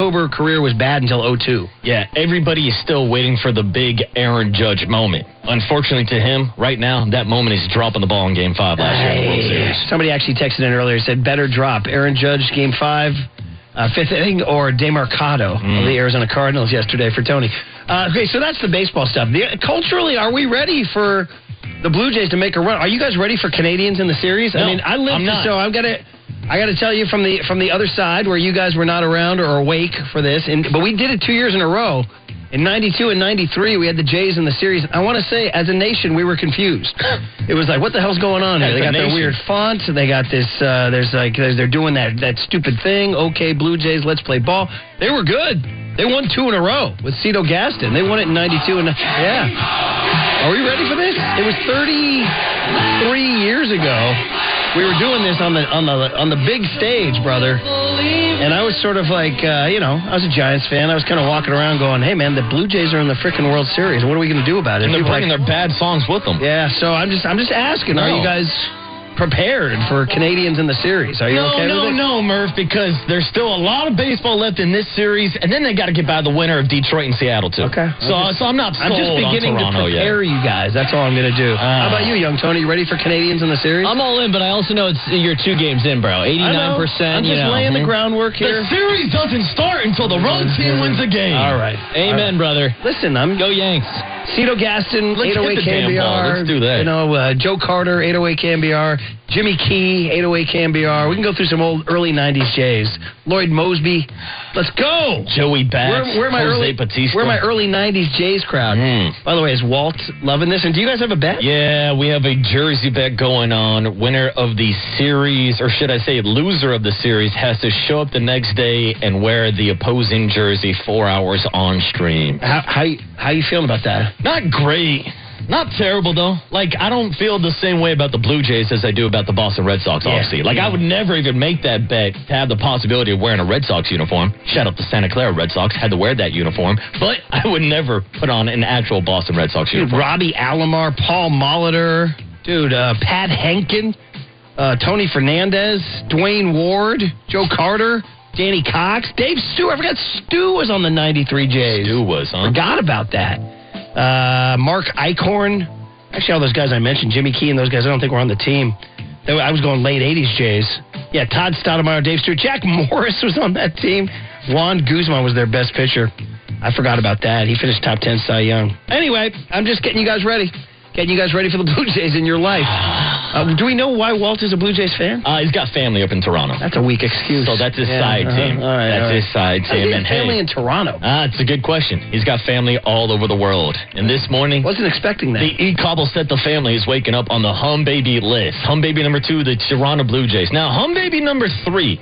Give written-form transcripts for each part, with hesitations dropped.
October career was bad until 2002. Yeah, everybody is still waiting for the big Aaron Judge moment. Unfortunately to him, right now, that moment is dropping the ball in Game 5 last year in the World Series. Somebody actually texted in earlier, said, better drop Aaron Judge Game 5, fifth inning, or DeMarcado of the Arizona Cardinals yesterday for Tony. Okay, so that's the baseball stuff. Culturally, are we ready for the Blue Jays to make a run? Are you guys ready for Canadians in the series? No, I mean, I'm not. So I got to tell you from the other side where you guys were not around or awake for this, but we did it 2 years in a row. In 92 and 93, we had the Jays in the series. I want to say, as a nation, we were confused. It was like, what the hell's going on here? They got their weird fonts. They got this, they're doing that stupid thing. Okay, Blue Jays, let's play ball. They were good. They won 2 in a row with Cito Gaston. They won it in 92. Yeah. Are we ready for this? It was 33 years ago. We were doing this on the big stage, brother. And I was sort of like, I was a Giants fan. I was kind of walking around going, hey, man, the Blue Jays are in the freaking World Series. What are we going to do about it? And they're bringing their bad songs with them. Yeah, so I'm just asking, are you guys prepared for Canadians in the series? Are you okay with it? No, Murph, because there's still a lot of baseball left in this series, and then they got to get by the winner of Detroit and Seattle, too. Okay. So I'm not sold I'm just beginning to prepare you guys. That's all I'm going to do. How about you, young Tony? You ready for Canadians in the series? I'm all in, but I also know you're 2 games in, bro. 89%. I'm just laying the groundwork here. The series doesn't start until the road team wins a game. All right. Amen, brother. Listen, Go Yanks. Cito Gaston, Let's 808 hit the damn ball. KNBR. Let's do that. Joe Carter, 808 KNBR. Jimmy Key, 808 KNBR. We can go through some old early 90s Jays. Lloyd Mosby. Let's go. Joey Bats. Where my Jose Bautista. Where my early 90s Jays crowd. By the way, is Walt loving this? And do you guys have a bet? Yeah, we have a jersey bet going on. Winner of the series, or should I say loser of the series, has to show up the next day and wear the opposing jersey 4 hours on stream. How you feeling about that? Not great. Not terrible, though. Like, I don't feel the same way about the Blue Jays as I do about the Boston Red Sox, obviously. Like, I would never even make that bet to have the possibility of wearing a Red Sox uniform. Shout out to Santa Clara Red Sox. Had to wear that uniform. But I would never put on an actual Boston Red Sox uniform. Robbie Alomar, Paul Molitor, Pat Henkin, Tony Fernandez, Dwayne Ward, Joe Carter, Danny Cox, Dave Stu. I forgot Stu was on the 93 Jays. Stu was, huh? Forgot about that. Mark Eichhorn. Actually, all those guys I mentioned, Jimmy Key and those guys, I don't think were on the team. I was going late 80s Jays. Yeah, Todd Stoudemire, Dave Stewart. Jack Morris was on that team. Juan Guzman was their best pitcher. I forgot about that. He finished top 10 Cy Young. Anyway, I'm just getting you guys ready. Getting you guys ready for the Blue Jays in your life. Do we know why Walt is a Blue Jays fan? He's got family up in Toronto. That's a weak excuse. So that's his side team. All right, that's his side team. And family in Toronto. It's a good question. He's got family all over the world. And this morning, wasn't expecting that. The E-Cobble set the family is waking up on the Hum Baby list. Hum Baby number 2, the Toronto Blue Jays. Now, Hum Baby number 3.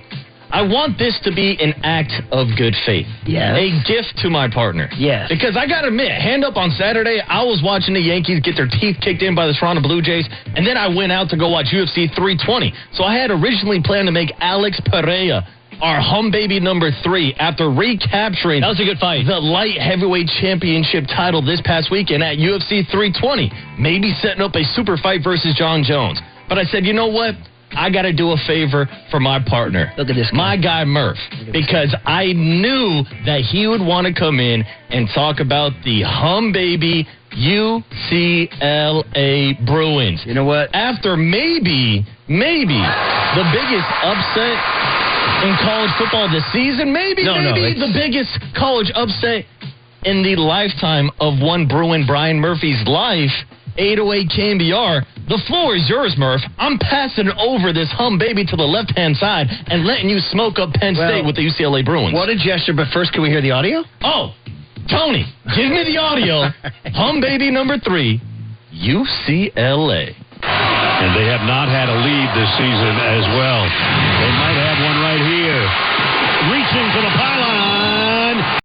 I want this to be an act of good faith. Yes. A gift to my partner. Yes. Because I got to admit, hand up on Saturday, I was watching the Yankees get their teeth kicked in by the Toronto Blue Jays, and then I went out to go watch UFC 320. So I had originally planned to make Alex Pereira our Hum Baby number 3 after recapturing that was a good fight. The light heavyweight championship title this past weekend at UFC 320. Maybe setting up a super fight versus John Jones. But I said, you know what? I got to do a favor for my partner. Look at this guy. My guy Murph. Because I knew that he would want to come in and talk about the Hum Baby UCLA Bruins. You know what? After maybe the biggest upset in college football this season, maybe the biggest college upset in the lifetime of one Bruin, Brian Murphy's life. 808 KNBR. The floor is yours, Murph. I'm passing over this Hum Baby to the left-hand side and letting you smoke up Penn State with the UCLA Bruins. What a gesture, but first, can we hear the audio? Oh, Tony, give me the audio. Hum Baby number 3, UCLA. And they have not had a lead this season as well. They might have one right here. Reaching for the pylon.